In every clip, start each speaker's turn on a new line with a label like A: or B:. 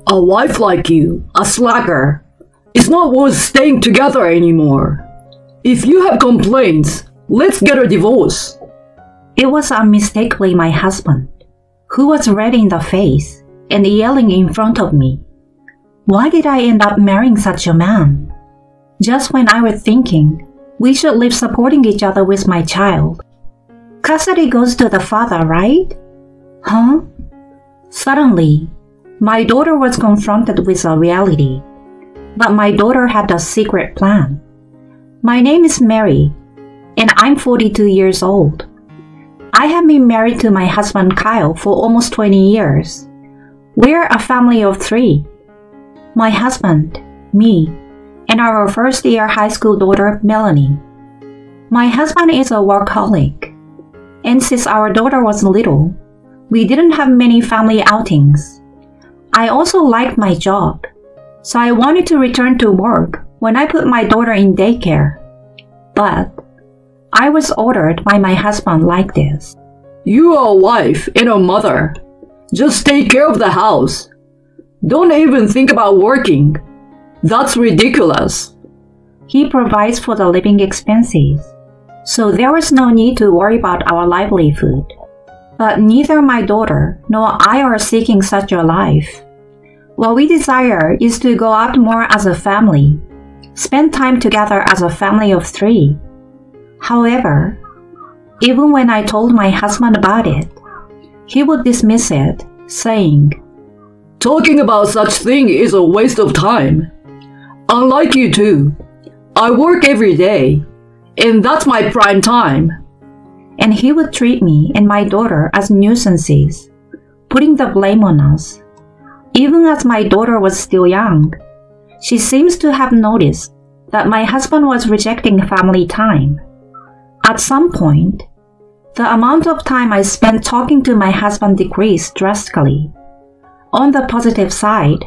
A: A wife like you, a slacker, is not worth staying together anymore. If you have complaints, let's get a divorce.
B: It was unmistakably my husband, who was red in the face and yelling in front of me. Why did I end up marrying such a man? Just when I was thinking we should live supporting each other with my child. Custody goes to the father, right? Huh? Suddenly, my daughter was confronted with a reality. But my daughter had a secret plan. My name is Mary, and I'm 42 years old. I have been married to my husband Kyle for almost 20 years. We're a family of 3. My husband, me, and our first-year high school daughter, Melanie. My husband is a workaholic, and since our daughter was little, we didn't have many family outings. I also liked my job, so I wanted to return to work when I put my daughter in daycare. But I was ordered by my husband like this.
A: You are a wife and a mother. Just take care of the house. Don't even think about working. That's ridiculous.
B: He provides for the living expenses, so there was no need to worry about our livelihood. But neither my daughter nor I are seeking such a life. What we desire is to go out more as a family, spend time together as a family of 3. However, even when I told my husband about it, he would dismiss it, saying,
A: Talking about such thing is a waste of time. Unlike you two, I work every day, and that's my prime time.
B: And he would treat me and my daughter as nuisances, putting the blame on us. Even as my daughter was still young, she seems to have noticed that my husband was rejecting family time. At some point, the amount of time I spent talking to my husband decreased drastically. On the positive side,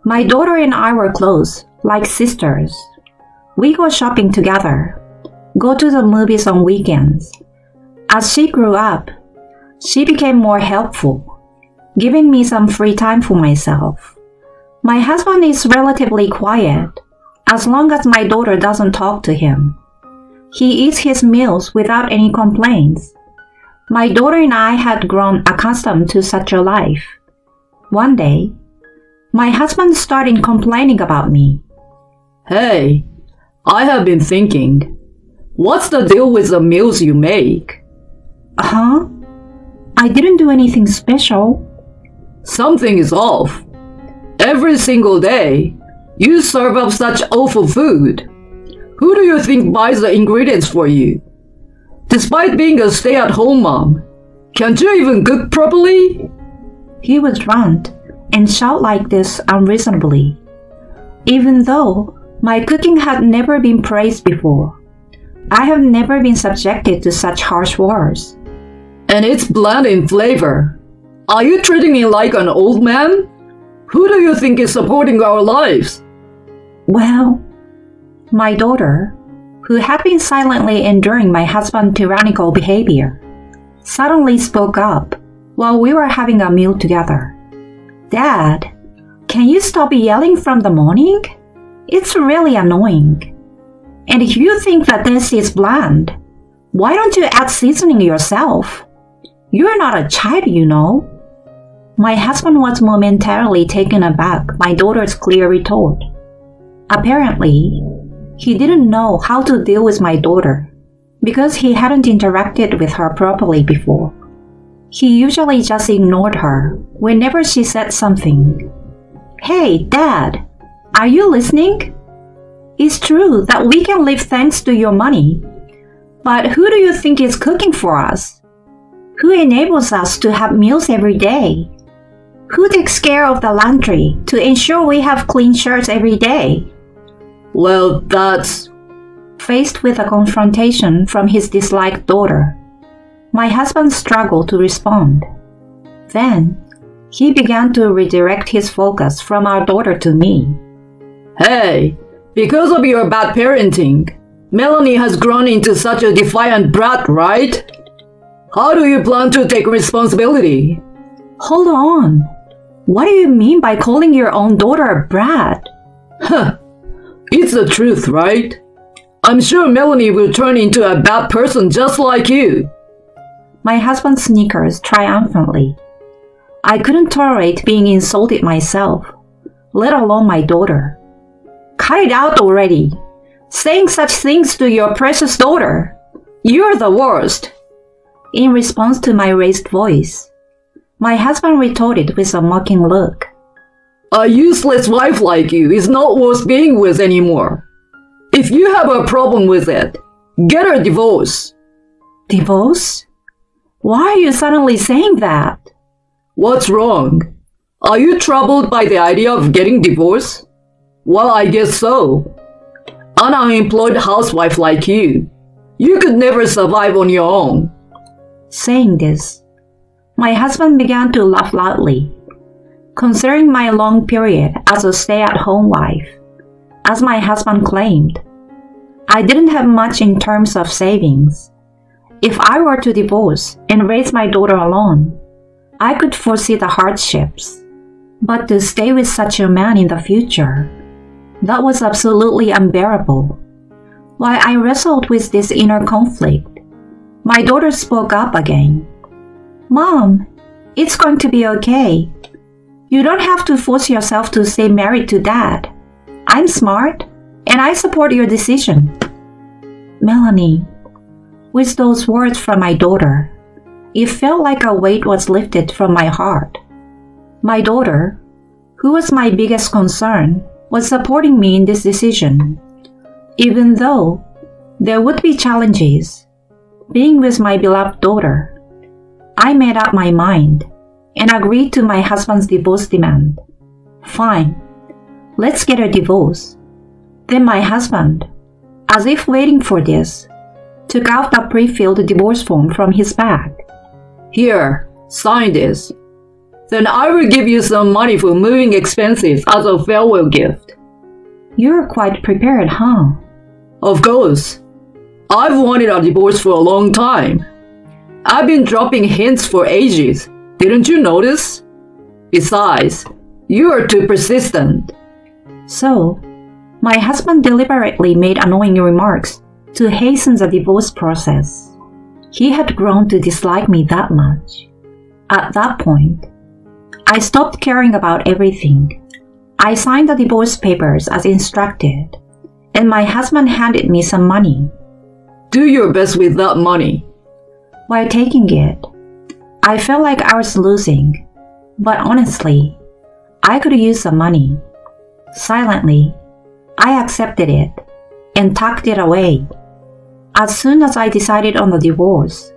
B: my daughter and I were close, like sisters. We go shopping together, go to the movies on weekends. As she grew up, she became more helpful, giving me some free time for myself. My husband is relatively quiet, as long as my daughter doesn't talk to him. He eats his meals without any complaints. My daughter and I had grown accustomed to such a life. One day, my husband started complaining about me.
A: Hey, I have been thinking, what's the deal with the meals you make?
B: Huh? I didn't do anything special.
A: Something is off. Every single day, you serve up such awful food. Who do you think buys the ingredients for you? Despite being a stay-at-home mom, can't you even cook properly?
B: He would rant and shout like this unreasonably, even though my cooking had never been praised before. I have never been subjected to such harsh words.
A: And it's bland in flavor. Are you treating me like an old man? Who do you think is supporting our lives?
B: Well, my daughter, who had been silently enduring my husband's tyrannical behavior, suddenly spoke up while we were having a meal together. Dad, can you stop yelling from the morning? It's really annoying. And if you think that this is bland, why don't you add seasoning yourself? You're not a child, you know. My husband was momentarily taken aback by my daughter's clear retort. Apparently, he didn't know how to deal with my daughter because he hadn't interacted with her properly before. He usually just ignored her whenever she said something. Hey, Dad, are you listening? It's true that we can live thanks to your money, but who do you think is cooking for us? Who enables us to have meals every day? Who takes care of the laundry to ensure we have clean shirts every day?
A: Well, that's...
B: Faced with a confrontation from his disliked daughter, my husband struggled to respond. Then, he began to redirect his focus from our daughter to me.
A: Hey, because of your bad parenting, Melanie has grown into such a defiant brat, right? How do you plan to take responsibility?
B: Hold on. What do you mean by calling your own daughter a brat?
A: Huh. It's the truth, right? I'm sure Melanie will turn into a bad person just like you.
B: My husband snickers triumphantly. I couldn't tolerate being insulted myself, let alone my daughter. Cut it out already. Saying such things to your precious daughter. You're the worst. In response to my raised voice, my husband retorted with a mocking look.
A: A useless wife like you is not worth being with anymore. If you have a problem with it, get a divorce.
B: Divorce? Why are you suddenly saying that?
A: What's wrong? Are you troubled by the idea of getting divorced? Well, I guess so. An unemployed housewife like you could never survive on your own.
B: Saying this, my husband began to laugh loudly. Considering my long period as a stay-at-home wife, as my husband claimed, I didn't have much in terms of savings. If I were to divorce and raise my daughter alone, I could foresee the hardships. But to stay with such a man in the future, that was absolutely unbearable. While I wrestled with this inner conflict, my daughter spoke up again. Mom, it's going to be okay. You don't have to force yourself to stay married to Dad. I'm smart, and I support your decision. Melanie, with those words from my daughter, it felt like a weight was lifted from my heart. My daughter, who was my biggest concern, was supporting me in this decision. Even though there would be challenges, being with my beloved daughter, I made up my mind and agreed to my husband's divorce demand. Fine, let's get a divorce. Then my husband, as if waiting for this, took out the pre-filled divorce form from his bag.
A: Here, sign this. Then I will give you some money for moving expenses as a farewell gift.
B: You're quite prepared, huh?
A: Of course. I've wanted a divorce for a long time. I've been dropping hints for ages. Didn't you notice? Besides, you are too persistent.
B: So, my husband deliberately made annoying remarks to hasten the divorce process. He had grown to dislike me that much. At that point, I stopped caring about everything. I signed the divorce papers as instructed, and my husband handed me some money.
A: Do your best with that money.
B: While taking it, I felt like I was losing, but honestly, I could use the money. Silently, I accepted it and tucked it away. As soon as I decided on the divorce,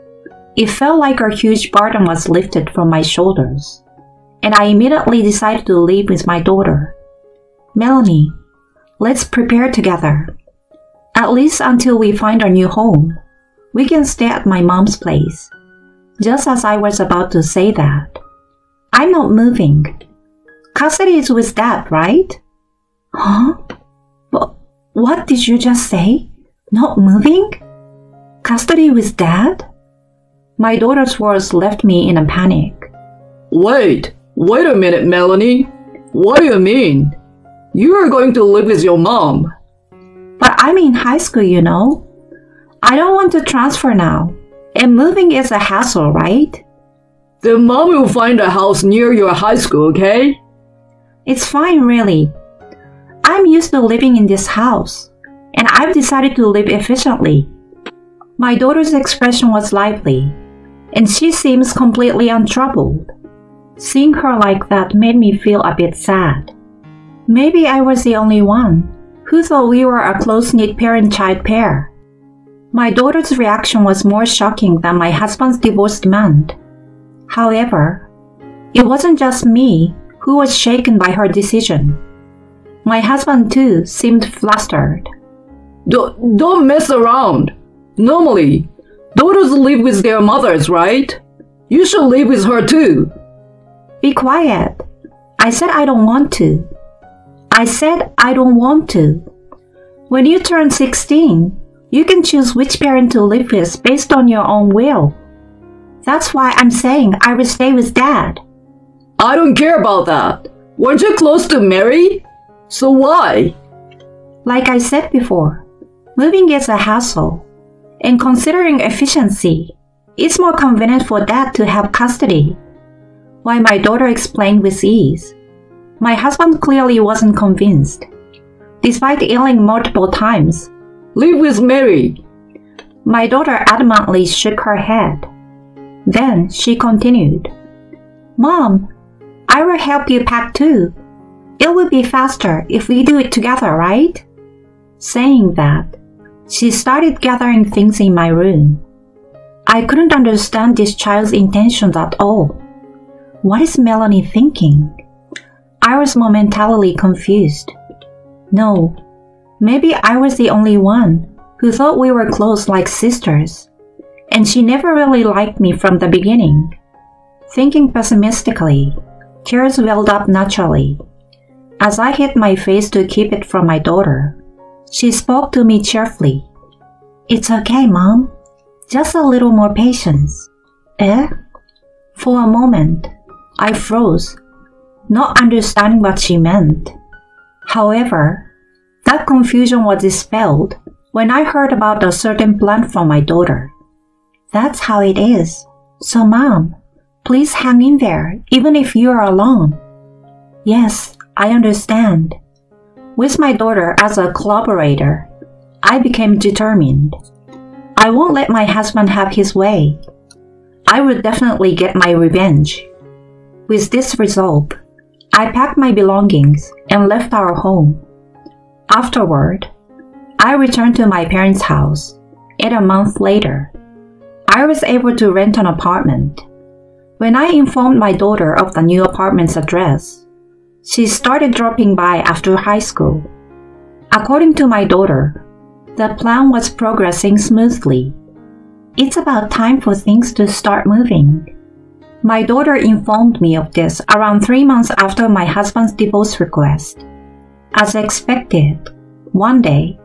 B: it felt like a huge burden was lifted from my shoulders, and I immediately decided to live with my daughter. Melanie, let's prepare together. At least until we find our new home, we can stay at my mom's place. Just as I was about to say that, I'm not moving. Custody is with Dad, right? Huh? What did you just say? Not moving? Custody with Dad? My daughter's words left me in a panic.
A: Wait a minute, Melanie. What do you mean? You are going to live with your mom.
B: But I'm in high school, you know. I don't want to transfer now. And moving is a hassle, right?
A: Then Mom will find a house near your high school, okay?
B: It's fine, really. I'm used to living in this house, and I've decided to live efficiently. My daughter's expression was lively, and she seems completely untroubled. Seeing her like that made me feel a bit sad. Maybe I was the only one who thought we were a close-knit parent-child pair. My daughter's reaction was more shocking than my husband's divorce demand. However, it wasn't just me who was shaken by her decision. My husband too seemed flustered.
A: Don't mess around. Normally, daughters live with their mothers, right? You should live with her too.
B: Be quiet. I said I don't want to. I said I don't want to. When you turn 16, you can choose which parent to live with based on your own will. That's why I'm saying I will stay with Dad.
A: I don't care about that. Weren't you close to Mary? So why?
B: Like I said before, moving is a hassle, and considering efficiency, it's more convenient for dad to have custody. While my daughter explained with ease, my husband clearly wasn't convinced. Despite yelling multiple times,
A: Live with Mary.
B: my daughter adamantly shook her head. Then she continued, Mom, I will help you pack too. It will be faster if we do it together, right? Saying that, she started gathering things in my room. I couldn't understand this child's intentions at all. What is Melanie thinking? I was momentarily confused. No, maybe I was the only one who thought we were close like sisters, and she never really liked me from the beginning. Thinking pessimistically, tears welled up naturally. As I hid my face to keep it from my daughter, she spoke to me cheerfully. It's okay, Mom. Just a little more patience. Eh? For a moment, I froze, not understanding what she meant. However, that confusion was dispelled when I heard about a certain plan from my daughter. That's how it is. So, Mom, please hang in there, even if you are alone. Yes, I understand. With my daughter as a collaborator, I became determined. I won't let my husband have his way. I will definitely get my revenge. With this resolve, I packed my belongings and left our home. Afterward, I returned to my parents' house, and a month later, I was able to rent an apartment. When I informed my daughter of the new apartment's address, she started dropping by after high school. According to my daughter, the plan was progressing smoothly. It's about time for things to start moving. My daughter informed me of this around 3 months after my husband's divorce request. As expected, one day,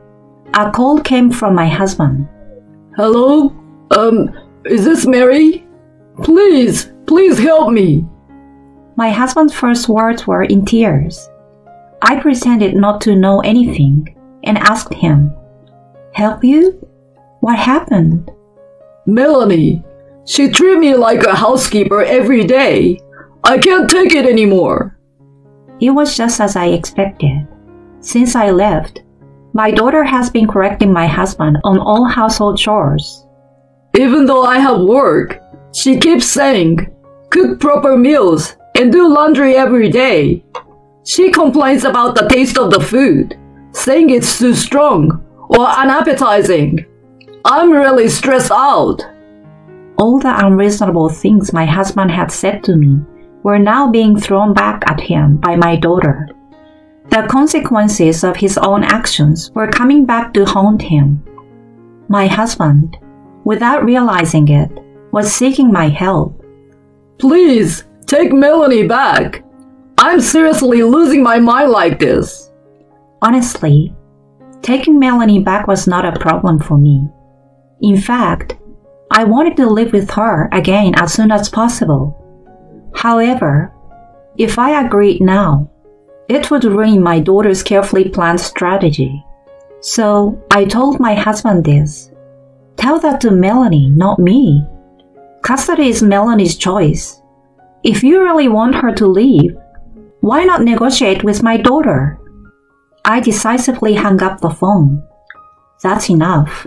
B: a call came from my husband.
A: Hello? Is this Mary? Please help me.
B: My husband's first words were in tears. I pretended not to know anything and asked him, Help you? What happened?
A: Melanie, she treats me like a housekeeper every day. I can't take it anymore.
B: It was just as I expected. Since I left, my daughter has been correcting my husband on all household chores.
A: Even though I have work, she keeps saying, cook proper meals and do laundry every day. She complains about the taste of the food, saying it's too strong or unappetizing. I'm really stressed out.
B: All the unreasonable things my husband had said to me were now being thrown back at him by my daughter. The consequences of his own actions were coming back to haunt him. My husband, without realizing it, was seeking my help.
A: Please, take Melanie back. I'm seriously losing my mind like this.
B: Honestly, taking Melanie back was not a problem for me. In fact, I wanted to live with her again as soon as possible. However, if I agreed now, it would ruin my daughter's carefully planned strategy. So I told my husband this. Tell that to Melanie, not me. Custody is Melanie's choice. If you really want her to leave, why not negotiate with my daughter? I decisively hung up the phone. That's enough.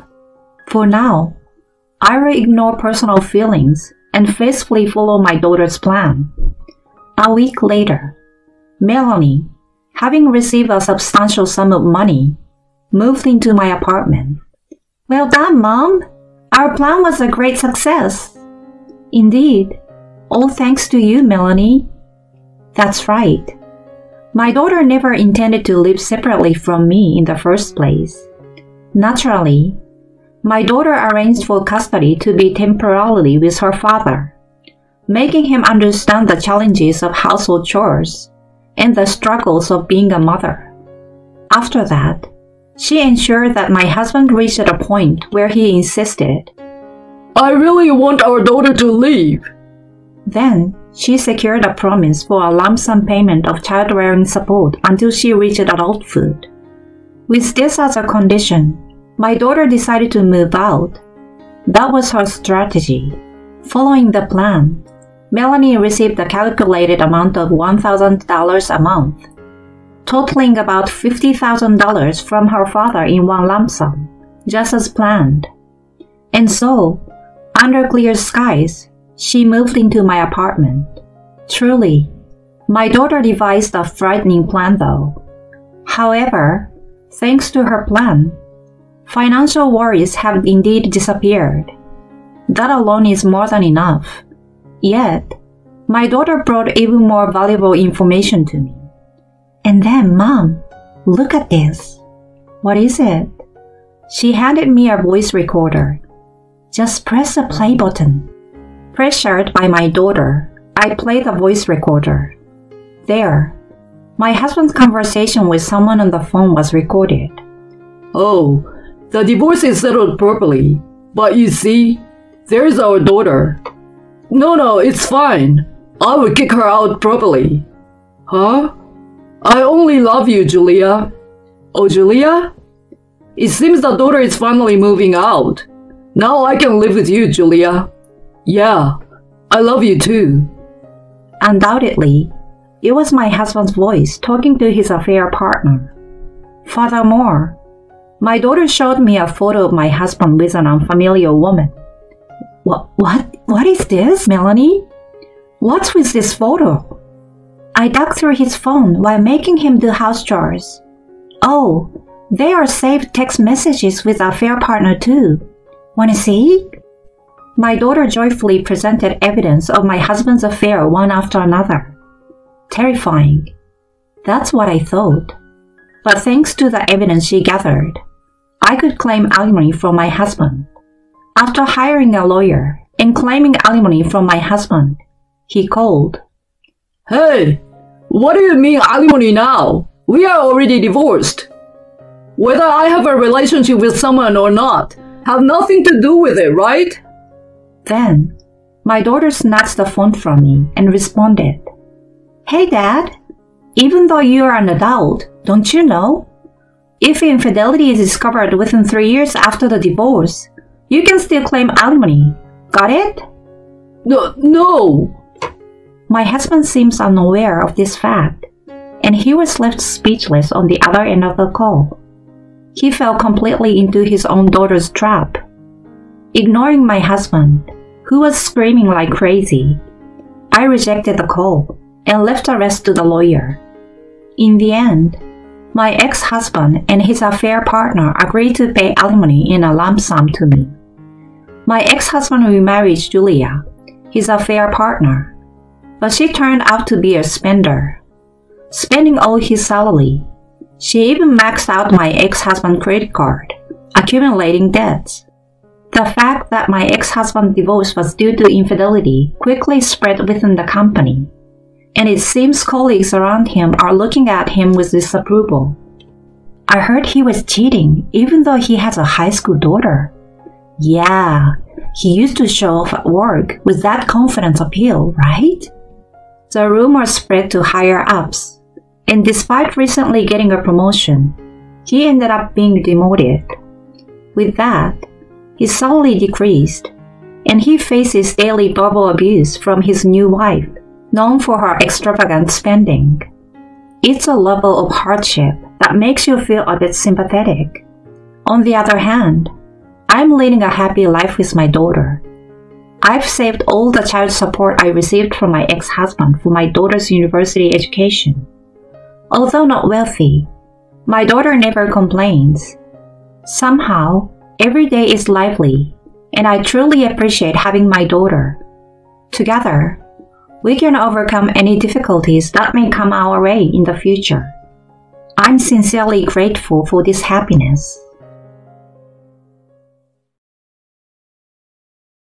B: For now, I will ignore personal feelings and faithfully follow my daughter's plan. A week later, Melanie, having received a substantial sum of money, moved into my apartment. Well done, Mom! Our plan was a great success. Indeed, all thanks to you, Melanie. That's right. My daughter never intended to live separately from me in the first place. Naturally, my daughter arranged for custody to be temporarily with her father, making him understand the challenges of household chores and the struggles of being a mother. After that, she ensured that my husband reached a point where he insisted,
A: I really want our daughter to leave.
B: Then she secured a promise for a lump sum payment of child-rearing support until she reached adulthood. With this as a condition, my daughter decided to move out. That was her strategy. Following the plan, Melanie received a calculated amount of $1,000 a month, totaling about $50,000 from her father in one lump sum, just as planned. And so, under clear skies, she moved into my apartment. Truly, my daughter devised a frightening plan though. However, thanks to her plan, financial worries have indeed disappeared. That alone is more than enough. Yet, my daughter brought even more valuable information to me. And then, Mom, look at this. What is it? She handed me a voice recorder. Just press the play button. Pressured by my daughter, I played the voice recorder. There, my husband's conversation with someone on the phone was recorded.
A: Oh, the divorce is settled properly. But you see, there's our daughter. No, it's fine. I will kick her out properly. Huh? I only love you, Julia. Oh, Julia? It seems the daughter is finally moving out. Now I can live with you, Julia. Yeah, I love you too.
B: Undoubtedly, it was my husband's voice talking to his affair partner. Furthermore, my daughter showed me a photo of my husband with an unfamiliar woman. What is this, Melanie? What's with this photo? I dug through his phone while making him do house chores. Oh, they are saved text messages with affair partner too. Wanna see? My daughter joyfully presented evidence of my husband's affair one after another. Terrifying. That's what I thought. But thanks to the evidence she gathered, I could claim alimony from my husband. After hiring a lawyer and claiming alimony from my husband, he called.
A: Hey, what do you mean alimony now? We are already divorced. Whether I have a relationship with someone or not have nothing to do with it, right?
B: Then, my daughter snatched the phone from me and responded, Hey Dad, even though you are an adult, don't you know? If infidelity is discovered within 3 years after the divorce, you can still claim alimony. Got it?
A: No.
B: My husband seems unaware of this fact, and he was left speechless on the other end of the call. He fell completely into his own daughter's trap. Ignoring my husband, who was screaming like crazy, I rejected the call and left the rest to the lawyer. In the end, my ex-husband and his affair partner agreed to pay alimony in a lump sum to me. My ex-husband remarried Julia, his affair partner, but she turned out to be a spender. Spending all his salary, she even maxed out my ex-husband's credit card, accumulating debts. The fact that my ex-husband's divorce was due to infidelity quickly spread within the company, and it seems colleagues around him are looking at him with disapproval. I heard he was cheating even though he has a high school daughter. Yeah, he used to show off at work with that confidence appeal, right? The rumor spread to higher ups, and despite recently getting a promotion, he ended up being demoted. With that, his salary decreased, and he faces daily verbal abuse from his new wife, known for her extravagant spending. It's a level of hardship that makes you feel a bit sympathetic. On the other hand, I'm leading a happy life with my daughter. I've saved all the child support I received from my ex-husband for my daughter's university education. Although not wealthy, my daughter never complains. Somehow, every day is lively, and I truly appreciate having my daughter. Together, we can overcome any difficulties that may come our way in the future. I'm sincerely grateful for this happiness.